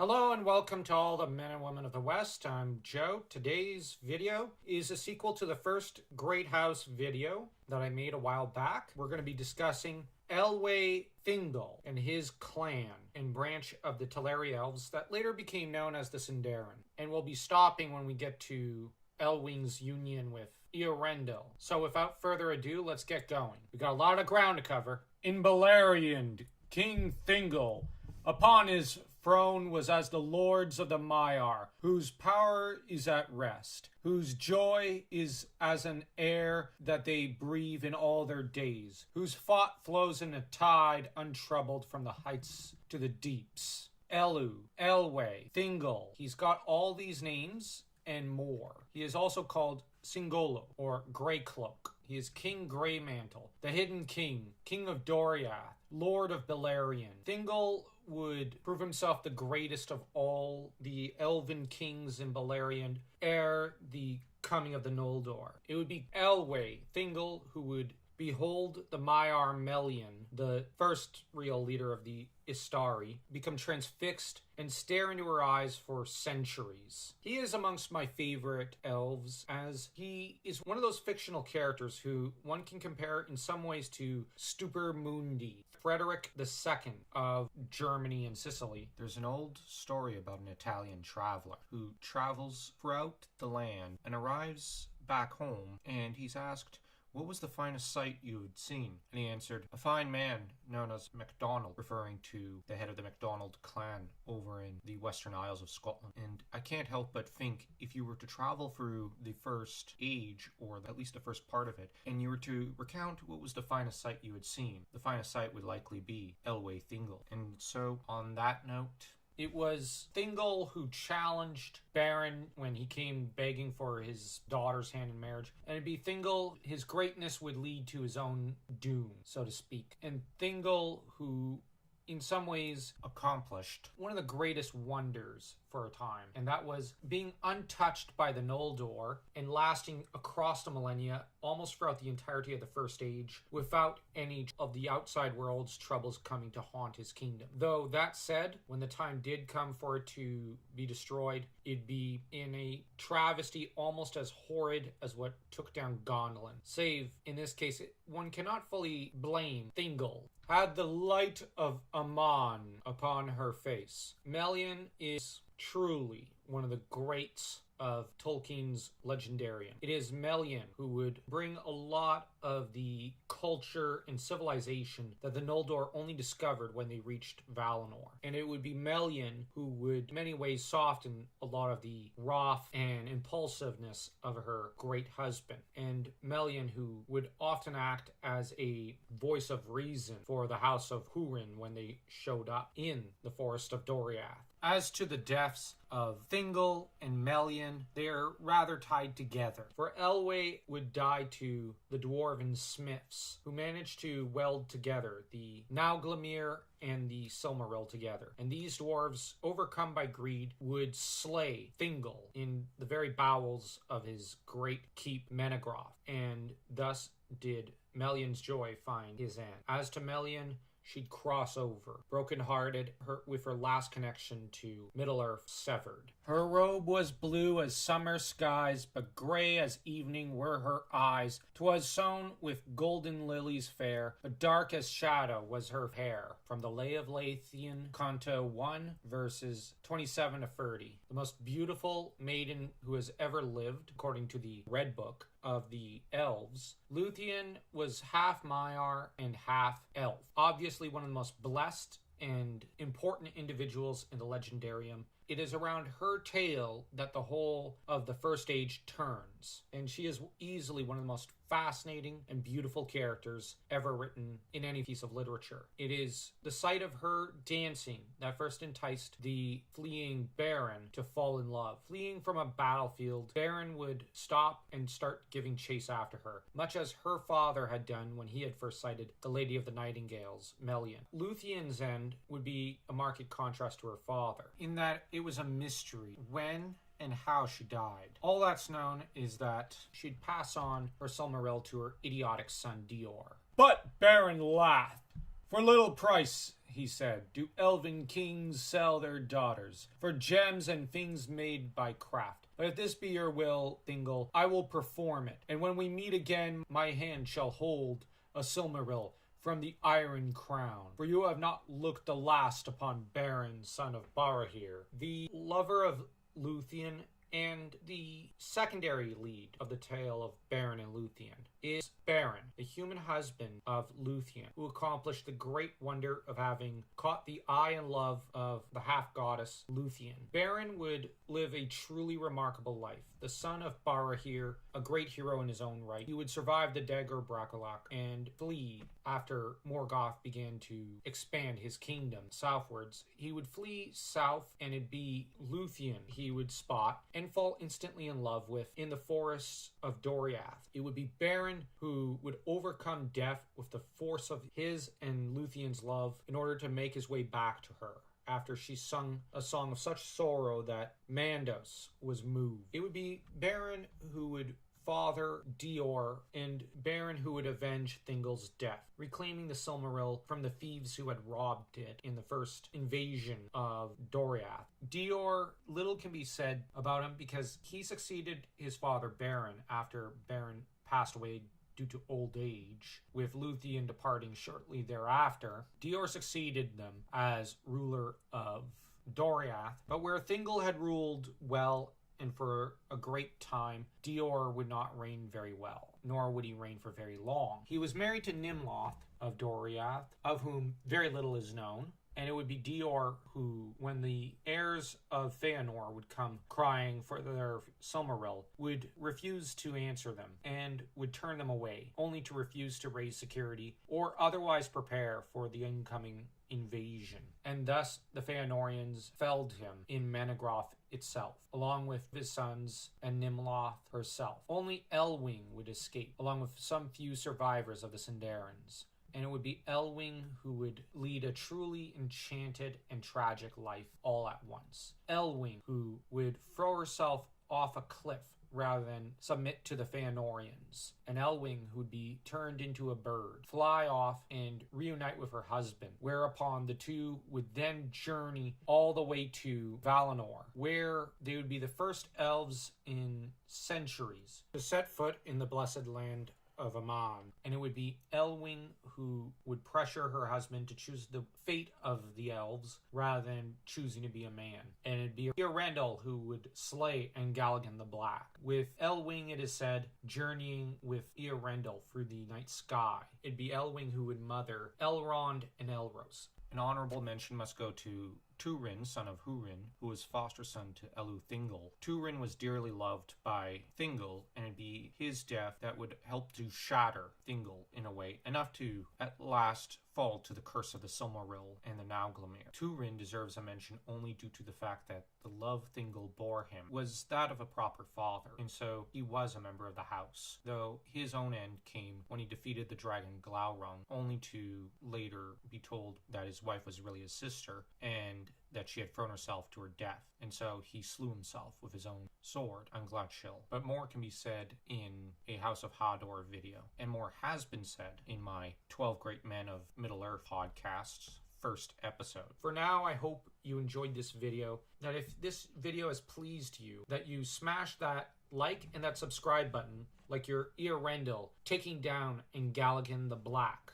Hello and welcome to all the men and women of the West. I'm Joe. Today's video is a sequel to the first Great House video that I made a while back. We're going to be discussing Elwe Thingol and his clan and branch of the Teleri Elves that later became known as the Sindarin. And we'll be stopping when we get to Elwing's union with Eorendil. So without further ado, let's get going. We got a lot of ground to cover. In Beleriand, King Thingol, upon his throne was as the lords of the Maiar, whose power is at rest, whose joy is as an air that they breathe in all their days, whose thought flows in a tide untroubled from the heights to the deeps. Elwe, Thingol. He's got all these names and more. He is also called Singolo, or Grey Cloak. He is King Greymantle, the Hidden King, King of Doriath, Lord of Beleriand. Thingol would prove himself the greatest of all the elven kings in Beleriand ere the coming of the Noldor. It would be Elwe, Thingol, who would behold the Maiar Melian, the first real leader of the Istari, become transfixed and stare into her eyes for centuries. He is amongst my favorite elves, as he is one of those fictional characters who one can compare in some ways to Stupor Mundi, Frederick II of Germany and Sicily. There's an old story about an Italian traveler who travels throughout the land and arrives back home, and he's asked, "What was the finest sight you had seen?" And he answered, "A fine man known as MacDonald," referring to the head of the MacDonald clan over in the Western Isles of Scotland. And I can't help but think, if you were to travel through the first age, or at least the first part of it, and you were to recount what was the finest sight you had seen, the finest sight would likely be Elwe Thingol. And so, on that note, it was Thingol who challenged Beren when he came begging for his daughter's hand in marriage. And it'd be Thingol, his greatness would lead to his own doom, so to speak. And Thingol, who in some ways accomplished one of the greatest wonders for a time, and that was being untouched by the Noldor and lasting across the millennia, almost throughout the entirety of the First Age, without any of the outside world's troubles coming to haunt his kingdom. Though that said, when the time did come for it to be destroyed, it'd be in a travesty almost as horrid as what took down Gondolin. Save, in this case, one cannot fully blame Thingol. Had the light of Aman upon her face. Melian is truly one of the greats of Tolkien's Legendarium. It is Melian who would bring a lot of the culture and civilization that the Noldor only discovered when they reached Valinor. And it would be Melian who would in many ways soften a lot of the wrath and impulsiveness of her great husband. And Melian who would often act as a voice of reason for the House of Hurin when they showed up in the Forest of Doriath. As to the deaths of Thingol and Melian, they are rather tied together. For Elwe would die to the Dwarven smiths, who managed to weld together the Nauglamir and the Silmaril together. And these dwarves, overcome by greed, would slay Thingol in the very bowels of his great keep Menegroth, and thus did Melian's joy find his end. As to Melian, she'd cross over, broken-hearted, with her last connection to Middle-earth severed. Her robe was blue as summer skies, but gray as evening were her eyes. 'Twas sown with golden lilies fair, but dark as shadow was her hair. From the Lay of Lathian, Canto 1, verses 27 to 30. The most beautiful maiden who has ever lived, according to the Red Book of the Elves. Luthien was half Maiar and half elf. Obviously one of the most blessed and important individuals in the Legendarium. It is around her tale that the whole of the First Age turns, and she is easily one of the most fascinating and beautiful characters ever written in any piece of literature. It is the sight of her dancing that first enticed the fleeing Beren to fall in love. Fleeing from a battlefield, Beren would stop and start giving chase after her, much as her father had done when he had first sighted the Lady of the Nightingales, Melian. Luthien's end would be a marked contrast to her father, in that it was a mystery when and how she died. All that's known is that she'd pass on her Silmaril to her idiotic son Dior. But Beren laughed. For little price, he said, do elven kings sell their daughters, for gems and things made by craft. But if this be your will, Thingol, I will perform it. And when we meet again, my hand shall hold a Silmaril from the Iron Crown. For you have not looked the last upon Beren, son of Barahir, the lover of Luthien, and the secondary lead of the tale of Beren and Luthien is Beren, the human husband of Luthien, who accomplished the great wonder of having caught the eye and love of the half-goddess Luthien. Beren would live a truly remarkable life. The son of Barahir, a great hero in his own right, he would survive the Dagor Bracolach and flee after Morgoth began to expand his kingdom southwards. He would flee south, and it'd be Luthien he would spot and fall instantly in love with in the forests of Doriath. It would be Beren who would overcome death with the force of his and Luthien's love in order to make his way back to her, after she sung a song of such sorrow that Mandos was moved. It would be Beren who would father Dior, and Beren who would avenge Thingol's death, reclaiming the Silmaril from the thieves who had robbed it in the first invasion of Doriath. Dior, little can be said about him because he succeeded his father Beren after Beren passed away due to old age, with Luthien departing shortly thereafter. Dior succeeded them as ruler of Doriath, but where Thingol had ruled well and for a great time, Dior would not reign very well, nor would he reign for very long. He was married to Nimloth of Doriath, of whom very little is known, and it would be Dior who, when the heirs of Feanor would come crying for their Silmaril, would refuse to answer them and would turn them away, only to refuse to raise security or otherwise prepare for the incoming invasion. And thus the Feanorians felled him in Menegroth itself, along with his sons and Nimloth herself. Only Elwing would escape, along with some few survivors of the Sindarans. And it would be Elwing who would lead a truly enchanted and tragic life all at once. Elwing who would throw herself off a cliff rather than submit to the Feanorians. And Elwing who'd be turned into a bird, fly off and reunite with her husband, whereupon the two would then journey all the way to Valinor, where they would be the first elves in centuries to set foot in the blessed land of Aman. And it would be Elwing who would pressure her husband to choose the fate of the elves rather than choosing to be a man. And it'd be Eärendil who would slay Angalagan the Black, with Elwing, it is said, journeying with Eärendil through the night sky. It'd be Elwing who would mother Elrond and Elros. An honorable mention must go to Turin, son of Hurin, who was foster son to Elu Thingol. Turin was dearly loved by Thingol, and it'd be his death that would help to shatter Thingol in a way, enough to at last fall to the curse of the Silmaril and the Nauglamir. Turin deserves a mention only due to the fact that the love Thingol bore him was that of a proper father, and so he was a member of the house, though his own end came when he defeated the dragon Glaurung, only to later be told that his wife was really his sister, and that she had thrown herself to her death, and so he slew himself with his own sword on Gladshill. But more can be said in a House of Hador video, and more has been said in my 12 Great Men of Middle-earth podcast's first episode. For now, I hope you enjoyed this video, that if this video has pleased you, that you smash that like and that subscribe button, like your Eärendil taking down Angalagan the Black.